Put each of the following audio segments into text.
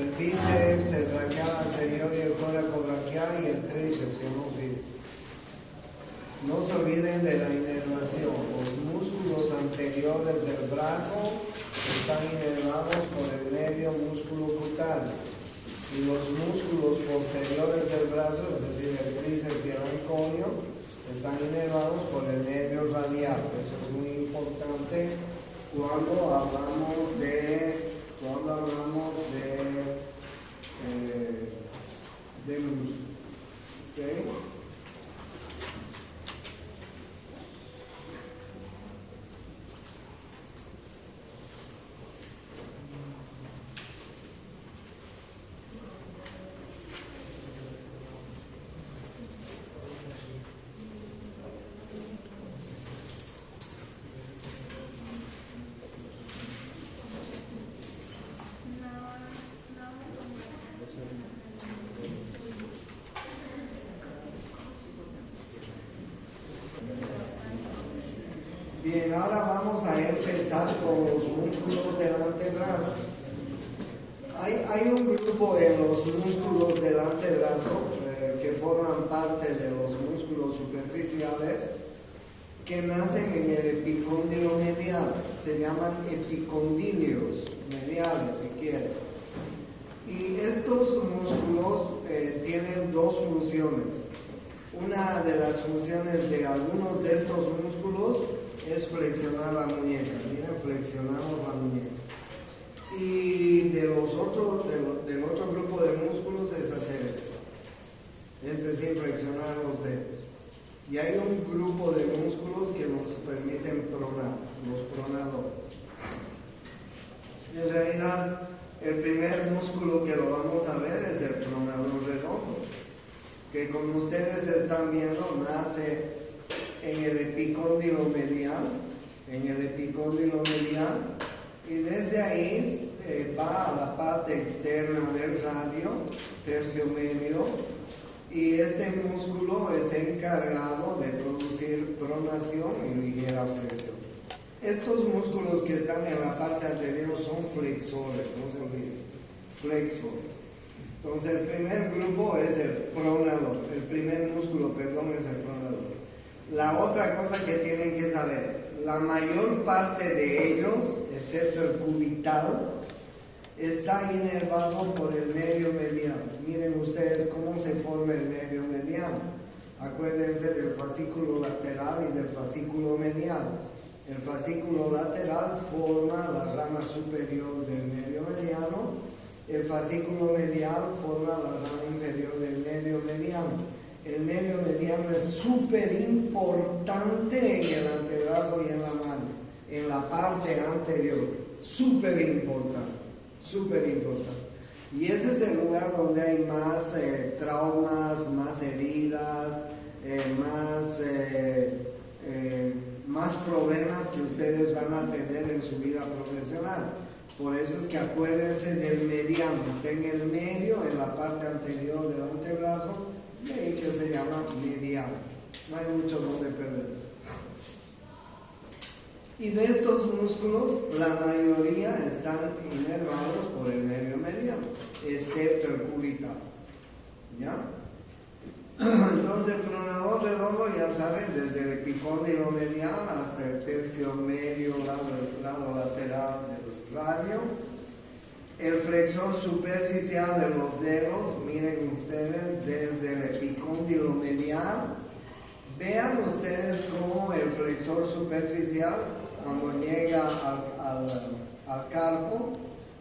el bíceps, el braquial anterior y el coracobraquial y el tríceps en los bíceps. No se olviden de la inervación. Los músculos anteriores del brazo están inervados por el nervio músculo cutáneo. Y los músculos posteriores del brazo, es decir, el tríceps y el anconio, están inervados por el nervio radial. Eso es muy importante cuando hablamos de músculo. ¿Okay? Bien, ahora vamos a empezar con los músculos del antebrazo. Hay un grupo en los músculos del antebrazo que forman parte de los músculos superficiales que nacen en el epicóndilo medial. Se llaman epicondilios mediales, si quieren. Y estos músculos tienen dos funciones. Una de las funciones de algunos de estos músculos es flexionar la muñeca. Miren, flexionamos la muñeca. Y del otro grupo de músculos es hacer esto. Es decir, flexionar los dedos. Y hay un grupo de músculos que nos permiten pronar, los pronadores. En realidad, el primer músculo que lo vamos a ver es el pronador redondo, que como ustedes están viendo, nace en el epicóndilo medial, y desde ahí va a la parte externa del radio, tercio medio, y este músculo es encargado de producir pronación y ligera flexión. Estos músculos que están en la parte anterior son flexores, no se olviden, flexores. Entonces el primer grupo es el pronador, el primer músculo, perdón, es el pronador. La otra cosa que tienen que saber, la mayor parte de ellos, excepto el cubital, está inervado por el nervio mediano. Miren ustedes cómo se forma el nervio mediano. Acuérdense del fascículo lateral y del fascículo medial. El fascículo lateral forma la rama superior del nervio mediano. El fascículo medial forma la rama inferior del nervio mediano. El nervio mediano es súper importante en el antebrazo y en la mano, en la parte anterior. Súper importante. Y ese es el lugar donde hay más traumas, más heridas, más problemas que ustedes van a tener en su vida profesional. Por eso es que acuérdense del mediano, está en el medio, en la parte anterior del antebrazo, y ahí que se llama mediano. No hay mucho donde perderse. Y de estos músculos, la mayoría están inervados por el nervio mediano, excepto el cubital. ¿Ya? Entonces el pronador redondo, ya saben, desde el epicóndilo medial hasta el tercio medio, lado lateral del radio. El flexor superficial de los dedos, miren ustedes, desde el epicóndilo medial. Vean ustedes cómo el flexor superficial, cuando llega al carpo,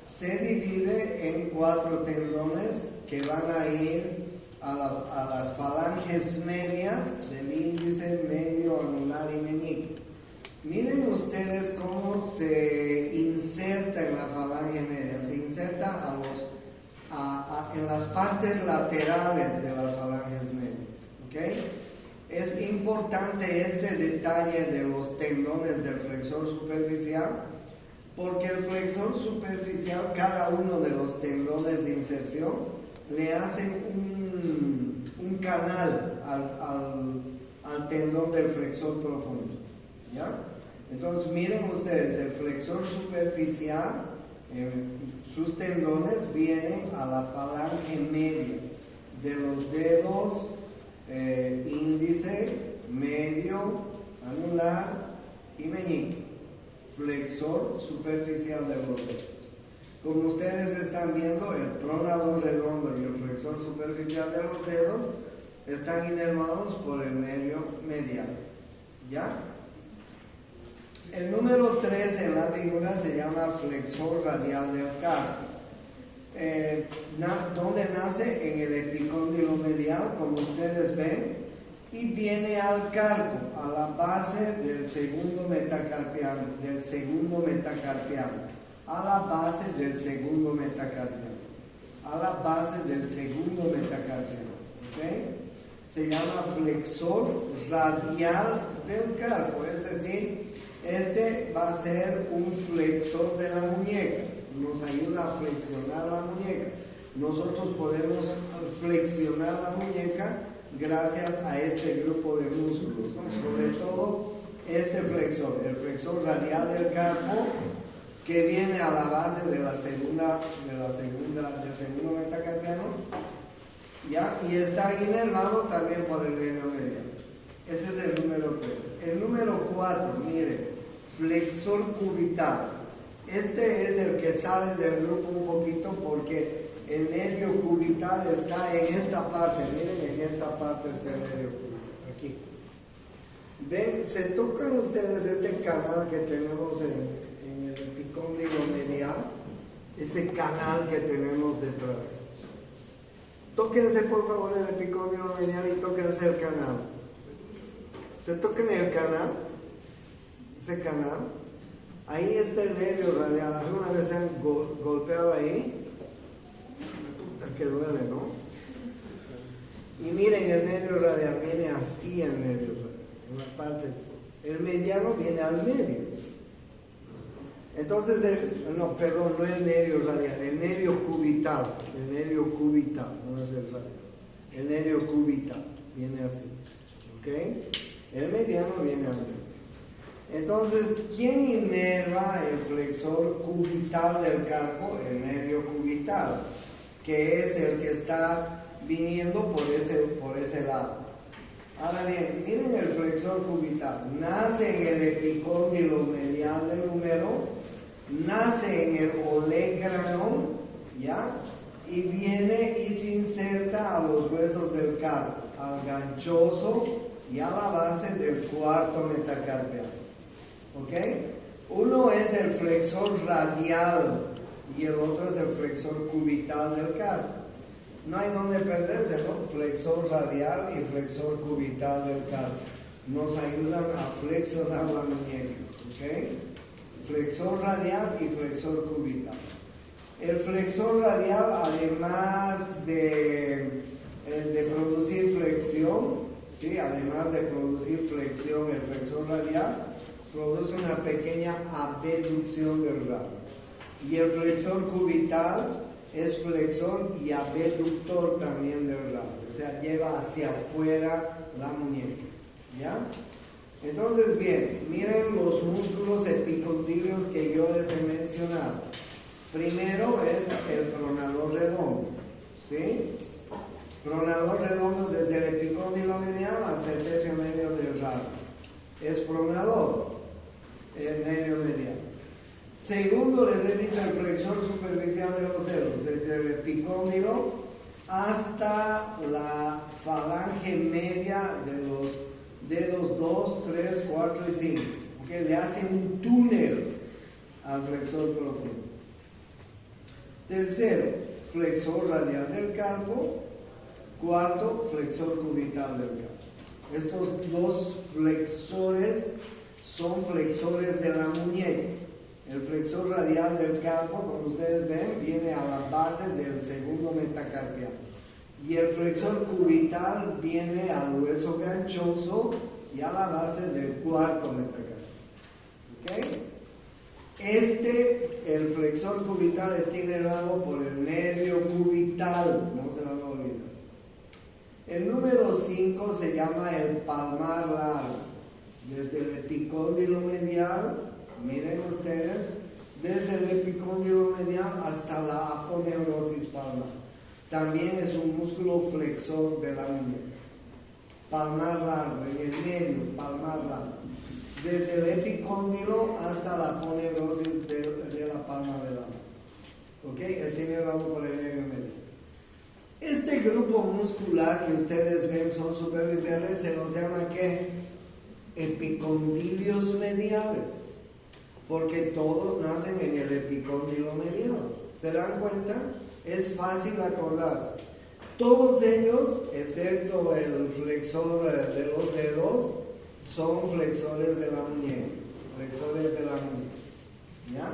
se divide en 4 tendones que van a ir a las falanges medias del índice, medio, anular y meñique. Miren ustedes cómo se inserta en la falange media, se inserta en las partes laterales de las falanges medias. ¿Okay? Es importante este detalle de los tendones del flexor superficial, porque el flexor superficial, cada uno de los tendones de inserción, le hacen un canal al tendón del flexor profundo. ¿Ya? Entonces miren ustedes, el flexor superficial, sus tendones vienen a la falange media de los dedos índice, medio, anular y meñique, flexor superficial de los dedos. Como ustedes están viendo, el pronador redondo y el flexor superficial de los dedos están inervados por el nervio medial. ¿Ya? El número 3 en la figura se llama flexor radial del carpo. ¿Dónde nace? En el epicóndilo medial, como ustedes ven, y viene al carpo, a la base del segundo metacarpiano, a la base del segundo metacarpiano, ¿ok? Se llama flexor radial del carpo, es decir, este va a ser un flexor de la muñeca, nos ayuda a flexionar la muñeca. Nosotros podemos flexionar la muñeca gracias a este grupo de músculos, ¿no? Sobre todo este flexor, el flexor radial del carpo, que viene a la base del segundo metacarpiano, ¿ya? Y está inervado también por el nervio medial. Ese es el número 3. El número 4, mire, flexor cubital. Este es el que sale del grupo un poquito porque el nervio cubital está en esta parte. Miren, en esta parte está el nervio cubital, aquí. Ven, se tocan ustedes este canal que tenemos en el epicóndilo medial, ese canal que tenemos detrás. Tóquense por favor el epicóndilo medial y tóquense el canal. ¿Se tocan el canal? Ese canal. Ahí está el nervio radial. ¿Alguna vez se han golpeado ahí? Puta que duele, ¿no? Y miren, el nervio radial viene así, el nervio radial, en la parte. El mediano viene al medio. Entonces, no el nervio radial, el nervio cubital, no es el radial, el nervio cubital viene así, ¿ok? El mediano viene al medio. Entonces, ¿quién inerva el flexor cubital del carpo? El nervio cubital, que es el que está viniendo por ese lado. Ahora bien, miren el flexor cubital, nace en el epicóndilo medial del húmero, nace en el olecranon, ¿ya? Y viene y se inserta a los huesos del carpo, al ganchoso y a la base del cuarto metacarpiano, ¿ok? Uno es el flexor radial y el otro es el flexor cubital del carpo. No hay donde perderse, ¿no? Flexor radial y flexor cubital del carpo nos ayudan a flexionar la muñeca, ¿ok? Flexor radial y flexor cubital. El flexor radial, además de producir flexión, ¿sí? Además de producir flexión, el flexor radial produce una pequeña abducción del radio. Y el flexor cubital es flexor y abductor también del radio, o sea, lleva hacia afuera la muñeca, ¿ya? Entonces, bien, miren los músculos epicondilios que yo les he mencionado. Primero es el pronador redondo, ¿sí? Pronador redondo desde el epicóndilo medial hasta el tercio medio del radio. Es pronador, el nervio medial. Segundo, les he dicho el flexor superficial de los dedos, desde el epicóndilo hasta la falange media de los dedos 2, 3, 4 y 5, que le hace un túnel al flexor profundo. Tercero, flexor radial del carpo. Cuarto, flexor cubital del carpo. Estos dos flexores son flexores de la muñeca. El flexor radial del carpo, como ustedes ven, viene a la base del segundo metacarpiano. Y el flexor cubital viene al hueso ganchoso y a la base del cuarto metacarpiano. ¿Ok? El flexor cubital está inervado por el nervio cubital, no se van a olvidar. El número 5 se llama el palmar largo. Desde el epicóndilo medial, miren ustedes, desde el epicóndilo medial hasta la aponeurosis palmar. También es un músculo flexor de la muñeca. Palmar largo, en el medio, palmar largo. Desde el epicóndilo hasta la aponeurosis de la palma de la mano. ¿Ok? Está inervado por el nervio medio. Este grupo muscular que ustedes ven son superficiales, se los llama ¿qué? Epicondilios mediales, porque todos nacen en el epicóndilo medial. ¿Se dan cuenta? Es fácil acordarse. Todos ellos, excepto el flexor de los dedos, son flexores de la muñeca. Flexores de la muñeca. ¿Ya?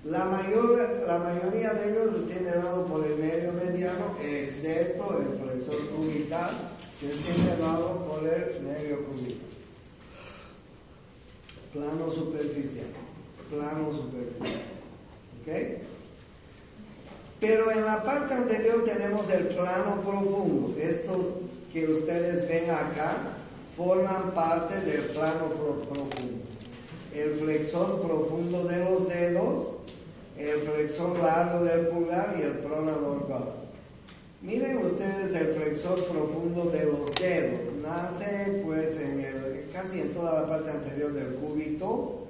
La mayoría de ellos está inervado por el nervio mediano, excepto el flexor cubital, que está inervado por el nervio cubital. Plano superficial. ¿Ok? Pero en la parte anterior tenemos el plano profundo. Estos que ustedes ven acá forman parte del plano profundo. El flexor profundo de los dedos, el flexor largo del pulgar y el pronador gordo. Miren ustedes el flexor profundo de los dedos. Nace pues casi en toda la parte anterior del cúbito.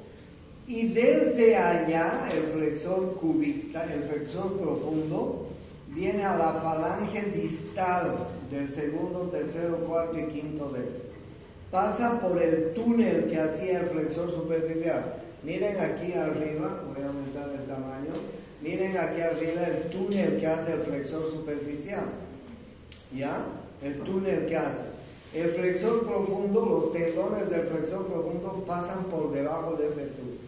Y desde allá el flexor cubital, el flexor profundo, viene a la falange distal del segundo, tercero, cuarto y quinto dedo. Pasa por el túnel que hacía el flexor superficial. Miren aquí arriba, voy a aumentar el tamaño. Miren aquí arriba el túnel que hace el flexor superficial. ¿Ya? El túnel que hace. El flexor profundo, los tendones del flexor profundo pasan por debajo de ese túnel.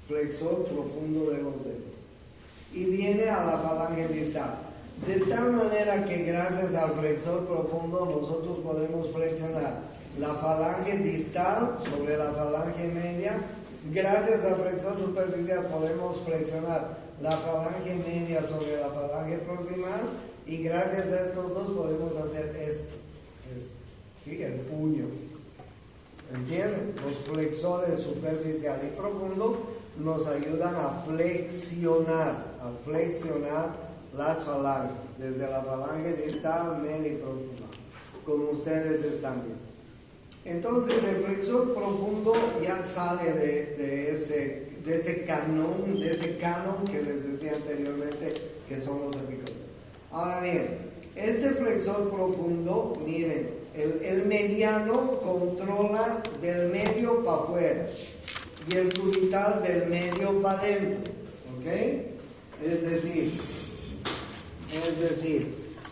Flexor profundo de los dedos. Y viene a la falange distal. De tal manera que gracias al flexor profundo nosotros podemos flexionar la falange distal sobre la falange media. Gracias al flexor superficial podemos flexionar la falange media sobre la falange proximal. Y gracias a estos dos podemos hacer esto. ¿Sí? El puño. ¿Entienden? Los flexores superficial y profundo nos ayudan a flexionar las falanges, desde la falange distal, media y proximal, como ustedes están viendo. Entonces el flexor profundo ya sale de ese canon que les decía anteriormente, que son los epicóndilios. Ahora bien, este flexor profundo, miren, el mediano controla del medio para afuera y el cubital del medio para adentro. ¿Ok? Es decir,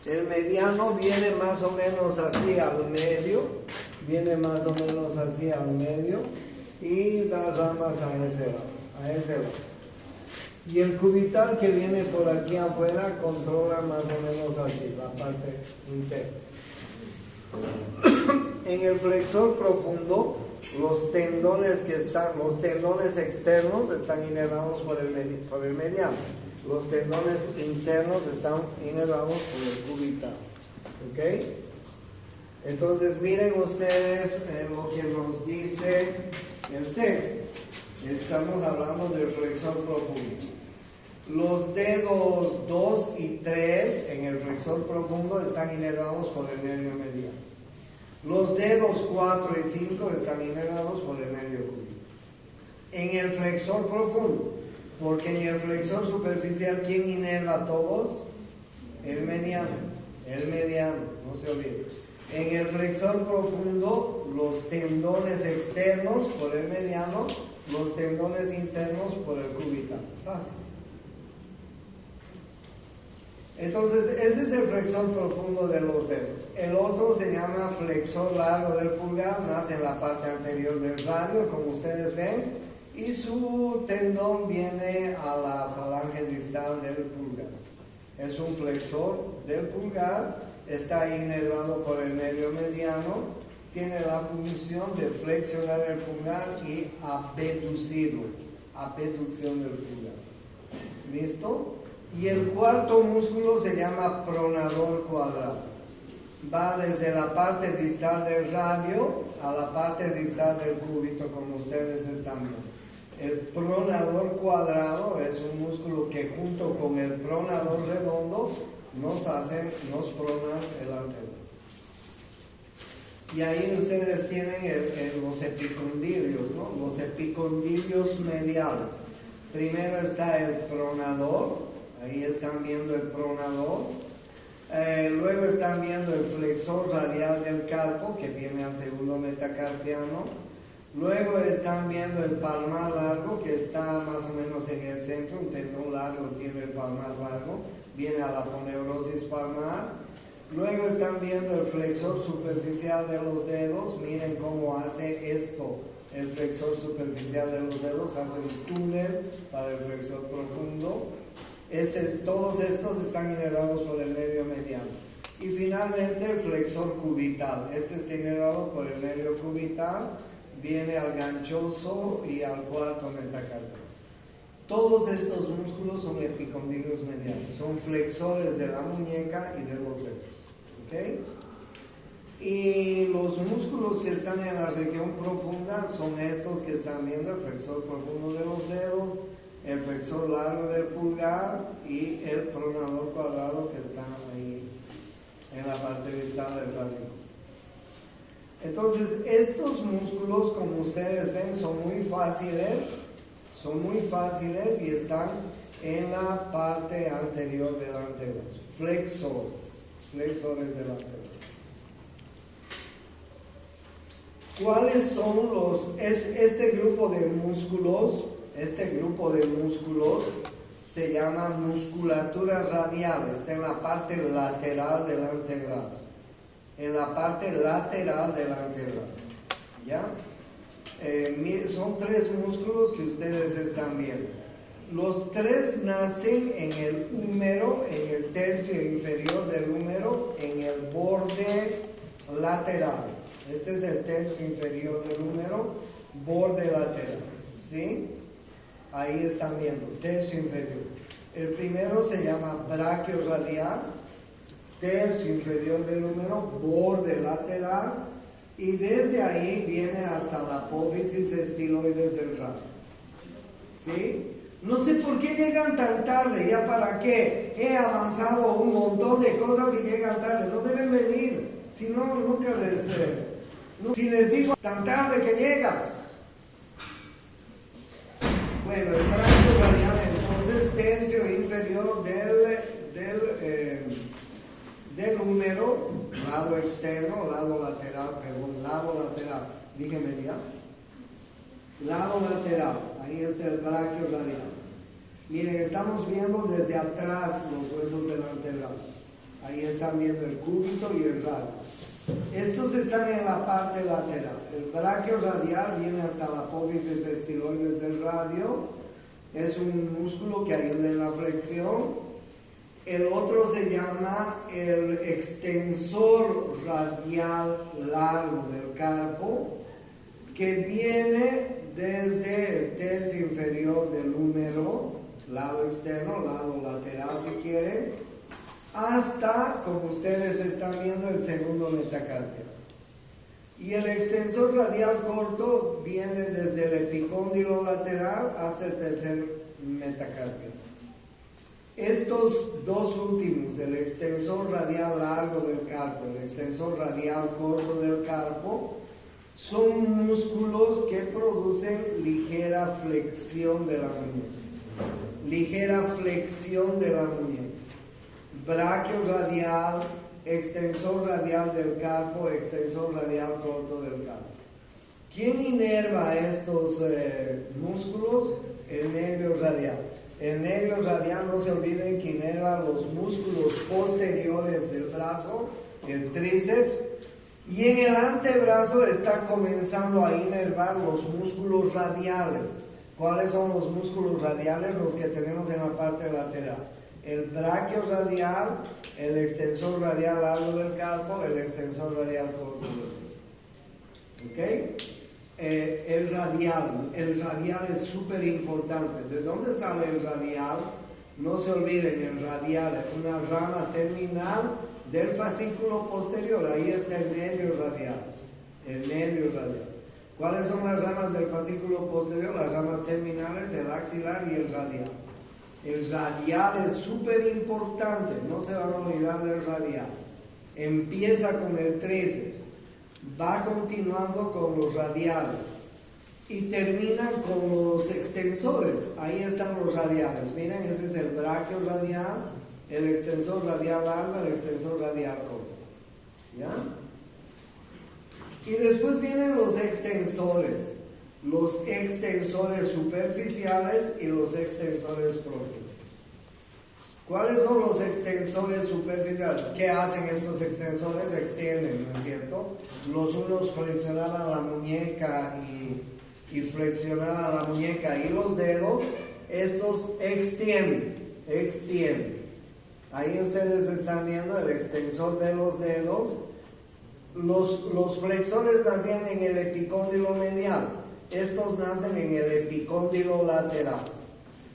el mediano viene más o menos así al medio, y las ramas a ese lado. Y el cubital que viene por aquí afuera controla más o menos así, la parte interna. En el flexor profundo, los tendones externos están inervados por el mediano. Los tendones internos están inervados por el cubital. ¿Ok? Entonces miren ustedes lo que nos dice el texto. Estamos hablando del flexor profundo. Los dedos 2 y 3 en el flexor profundo están inervados por el nervio mediano. Los dedos 4 y 5 están inervados por el nervio cúbito. En el flexor profundo, porque en el flexor superficial, ¿quién inerva a todos? El mediano, no se olvide. En el flexor profundo, los tendones externos por el mediano, los tendones internos por el cubital. Fácil. Entonces, ese es el flexor profundo de los dedos. El otro se llama flexor largo del pulgar, nace en la parte anterior del radio, como ustedes ven, y su tendón viene a la falange distal del pulgar. Es un flexor del pulgar, está inervado por el nervio mediano, tiene la función de flexionar el pulgar y abducirlo, abducción del pulgar. ¿Listo? Y el cuarto músculo se llama pronador cuadrado. Va desde la parte distal del radio a la parte distal del cúbito, como ustedes están viendo. El pronador cuadrado es un músculo que junto con el pronador redondo nos prona el antebrazo. Y ahí ustedes tienen los epicondilios, ¿no? Los epicondilios mediales. Primero está el pronador, ahí están viendo el pronador. Luego están viendo el flexor radial del carpo, que viene al segundo metacarpiano. Luego están viendo el palmar largo, que está más o menos en el centro. Un tendón largo tiene el palmar largo, viene a la aponeurosis palmar. Luego están viendo el flexor superficial de los dedos. Miren cómo hace esto. El flexor superficial de los dedos hace un túnel para el flexor profundo. Todos estos están inervados por el nervio mediano. Y finalmente el flexor cubital. Este está inervado por el nervio cubital, viene al ganchoso y al cuarto metacarpio. Todos estos músculos son epicondilios mediales, son flexores de la muñeca y de los dedos. ¿Okay? Y los músculos que están en la región profunda son estos que están viendo: el flexor profundo de los dedos, el flexor largo del pulgar y el pronador cuadrado que está ahí en la parte distal del radio. Entonces, estos músculos, como ustedes ven, son muy fáciles y están en la parte anterior del antebrazo. Flexores del antebrazo. ¿Cuáles son este grupo de músculos? Este grupo de músculos se llama musculatura radial. Está en la parte lateral del antebrazo. ¿Ya? Son 3 músculos que ustedes están viendo. Los 3 nacen en el húmero, en el tercio inferior del húmero, en el borde lateral. Este es el tercio inferior del húmero, borde lateral. ¿Sí? Ahí están viendo, tercio inferior. El primero se llama brachioradial, tercio inferior del húmero, borde lateral, y desde ahí viene hasta la apófisis estiloides del radio. ¿Sí? No sé por qué llegan tan tarde, ya para qué. He avanzado un montón de cosas y llegan tarde. No deben venir, si no, nunca si les digo tan tarde que llegas. Bueno, el brachioradial entonces, tercio inferior del húmero, lado externo, lado lateral, dije medial, lado lateral, ahí está el brachioradial. Miren, estamos viendo desde atrás los huesos del antebrazo, ahí están viendo el cúbito y el radio. Estos están en la parte lateral. El brachioradial viene hasta la apófisis estiloides del radio. Es un músculo que ayuda en la flexión. El otro se llama el extensor radial largo del carpo, que viene desde el tercio inferior del húmero, lado externo, lado lateral si quieren, hasta, como ustedes están viendo, el segundo metacarpio. Y el extensor radial corto viene desde el epicóndilo lateral hasta el tercer metacarpio. Estos dos últimos, el extensor radial largo del carpo, el extensor radial corto del carpo, son músculos que producen ligera flexión de la muñeca. Brachioradial, extensor radial del carpo, extensor radial corto del carpo. ¿Quién inerva estos músculos? El nervio radial. El nervio radial, no se olviden que inerva los músculos posteriores del brazo, el tríceps, y en el antebrazo está comenzando a inervar los músculos radiales. ¿Cuáles son los músculos radiales? Los que tenemos en la parte lateral. El brachioradial, el extensor radial largo del carpo, el extensor radial corto del carpo. ¿Ok? El radial es súper importante. ¿De dónde sale el radial? No se olviden, el radial es una rama terminal del fascículo posterior. Ahí está el nervio radial. ¿Cuáles son las ramas del fascículo posterior? Las ramas terminales, el axilar y el radial. El radial es súper importante, no se van a olvidar del radial. Empieza con el tríceps, va continuando con los radiales y termina con los extensores. Ahí están los radiales. Miren, ese es el braquio radial, el extensor radial largo, el extensor radial corto. ¿Ya? Y después vienen los extensores superficiales y los extensores profundos. ¿Cuáles son los extensores superficiales? ¿Qué hacen estos extensores? Extienden, ¿no es cierto? Los unos flexionaban la muñeca y flexionaban la muñeca y los dedos. Estos extienden. Ahí ustedes están viendo el extensor de los dedos. Los flexores nacían en el epicóndilo medial. Estos nacen en el epicóndilo lateral.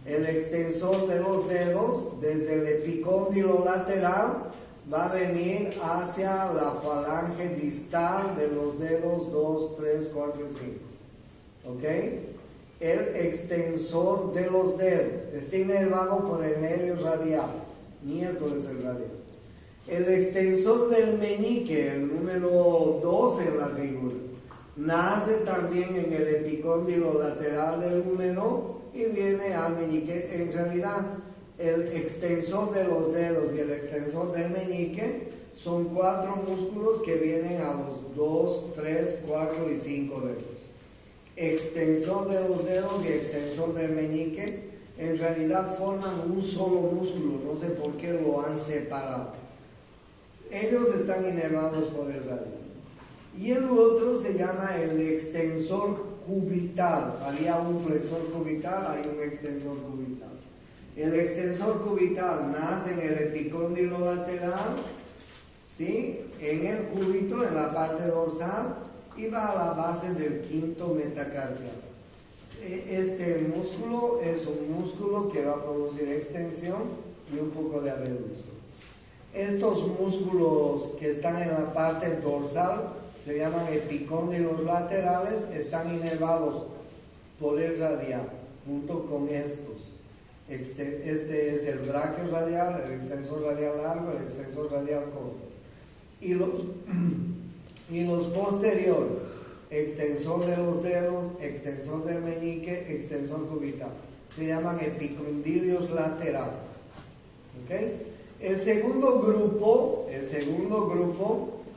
El extensor de los dedos, desde el epicóndilo lateral, va a venir hacia la falange distal de los dedos 2, 3, 4 y 5. ¿Ok? El extensor de los dedos está inervado por el nervio radial. Miércoles el radial. El extensor del meñique, el número 2 en la figura, nace también en el epicóndilo lateral del húmero y viene al meñique. En realidad, el extensor de los dedos y el extensor del meñique son 4 músculos que vienen a los 2, 3, 4 y 5 dedos. Extensor de los dedos y extensor del meñique en realidad forman un solo músculo, no sé por qué lo han separado. Ellos están inervados por el radio. Y el otro se llama el extensor cubital. Había un flexor cubital, hay un extensor cubital. El extensor cubital nace en el epicóndilo lateral, ¿sí? En el cúbito, en la parte dorsal, y va a la base del quinto metacarpiano. Este músculo es un músculo que va a producir extensión y un poco de abducción. Estos músculos que están en la parte dorsal se llaman epicóndilos laterales, están inervados por el radial, junto con estos. Este es el braquio radial, el extensor radial largo, el extensor radial corto. Y los posteriores, extensor de los dedos, extensor del meñique, extensor cubital, se llaman epicondilios laterales. ¿Okay? El segundo grupo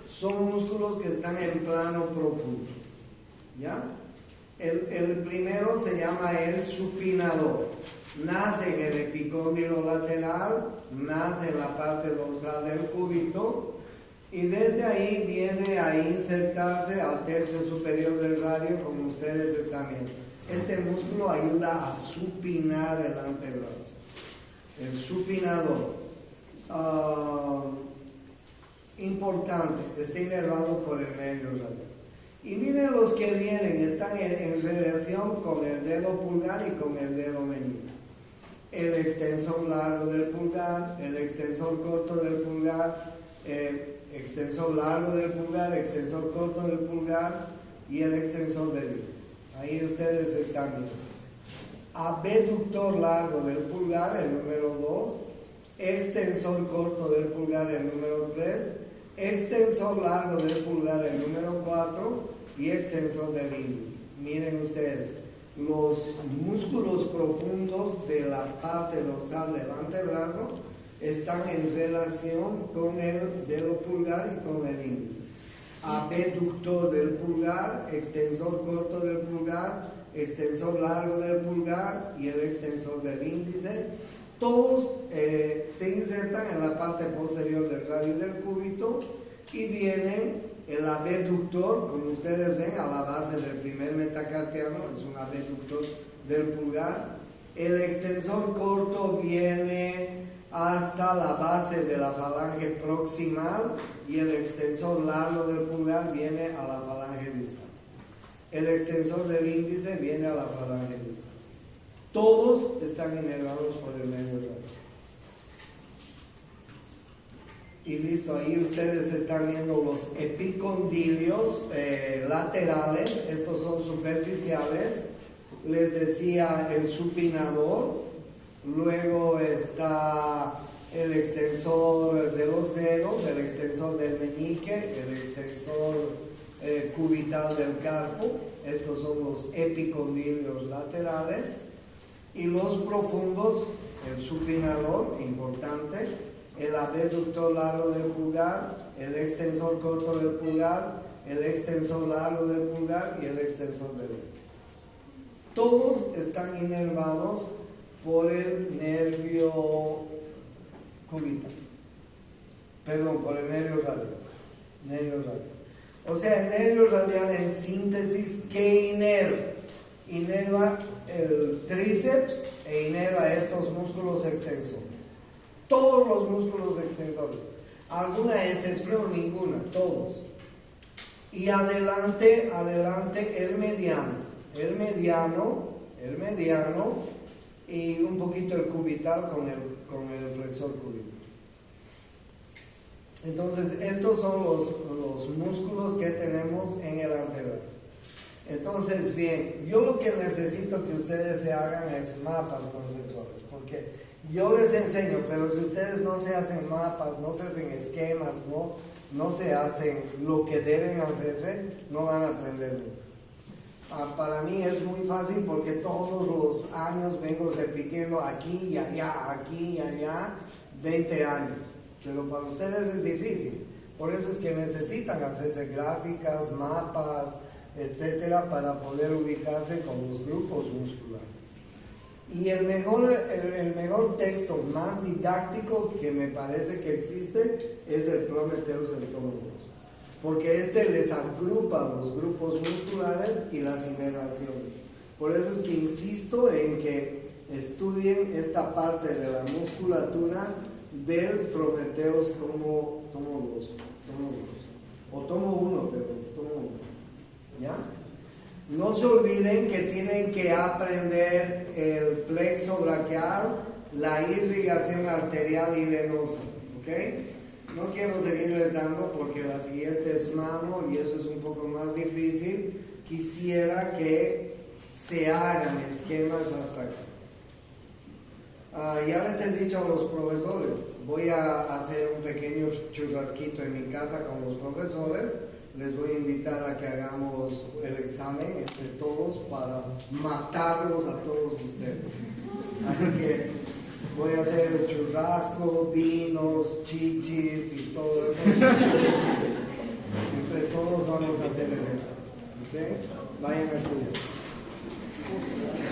son músculos que están en plano profundo. ¿Ya? El primero se llama el supinador. Nace en el epicóndilo lateral, nace en la parte dorsal del cúbito y desde ahí viene a insertarse al tercio superior del radio, como ustedes están viendo. Este músculo ayuda a supinar el antebrazo. El supinador. Importante, está inervado por el nervio radial. Y miren los que vienen, están en relación con el dedo pulgar y con el dedo meñique. El extensor largo del pulgar, el extensor corto del pulgar, extensor largo del pulgar, extensor corto del pulgar y el extensor del índice. Ahí ustedes están viendo. Abductor largo del pulgar, el número 2. Extensor corto del pulgar, el número 3, extensor largo del pulgar, el número 4 y extensor del índice. Miren ustedes, los músculos profundos de la parte dorsal del antebrazo están en relación con el dedo pulgar y con el índice. Abductor del pulgar, extensor corto del pulgar, extensor largo del pulgar y el extensor del índice. Todos se insertan en la parte posterior del radio del cúbito y vienen el abductor, como ustedes ven, a la base del primer metacarpiano, es un abductor del pulgar. El extensor corto viene hasta la base de la falange proximal y el extensor largo del pulgar viene a la falange distal. El extensor del índice viene a la falange distal. Todos están inervados por el nervio radial. Y listo, ahí ustedes están viendo los epicondilios laterales, estos son superficiales. Les decía el supinador, luego está el extensor de los dedos, el extensor del meñique, el extensor cubital del carpo, estos son los epicondilios laterales. Y los profundos, el supinador, importante, el abductor largo del pulgar, el extensor corto del pulgar, el extensor largo del pulgar y el extensor del índice. Todos están inervados por el nervio cubital. Perdón, por el nervio radial. O sea, el nervio radial en síntesis, ¿qué inerva? Inerva el tríceps e inerva estos músculos extensores. Todos los músculos extensores. ¿Alguna excepción? Ninguna, todos. Y adelante el mediano y un poquito el cubital con el flexor cubital. Entonces, estos son los músculos que tenemos en el antebrazo. Entonces, bien, yo lo que necesito que ustedes se hagan es mapas conceptuales, porque yo les enseño, pero si ustedes no se hacen mapas, no se hacen esquemas, no se hacen lo que deben hacerse, no van a aprender nunca. Para mí es muy fácil porque todos los años vengo repitiendo aquí y allá, 20 años. Pero para ustedes es difícil. Por eso es que necesitan hacerse gráficas, mapas, etcétera, para poder ubicarse con los grupos musculares. Y el mejor texto más didáctico que me parece que existe es el Prometheus del tomo 2. Porque este les agrupa los grupos musculares y las inervaciones. Por eso es que insisto en que estudien esta parte de la musculatura del Prometheus tomo 2. O tomo 1, perdón, tomo 1. ¿Ya? No se olviden que tienen que aprender el plexo braquial, la irrigación arterial y venosa. ¿Ok? No quiero seguirles dando porque la siguiente es mamo y eso es un poco más difícil. Quisiera que se hagan esquemas hasta acá. Ya les he dicho a los profesores, voy a hacer un pequeño churrasquito en mi casa con los profesores. Les voy a invitar a que hagamos el examen entre todos para matarlos a todos ustedes. Así que voy a hacer el churrasco, vinos, chichis y todo eso. Entre todos vamos a hacer el examen. ¿Okay? Vayan a estudiar.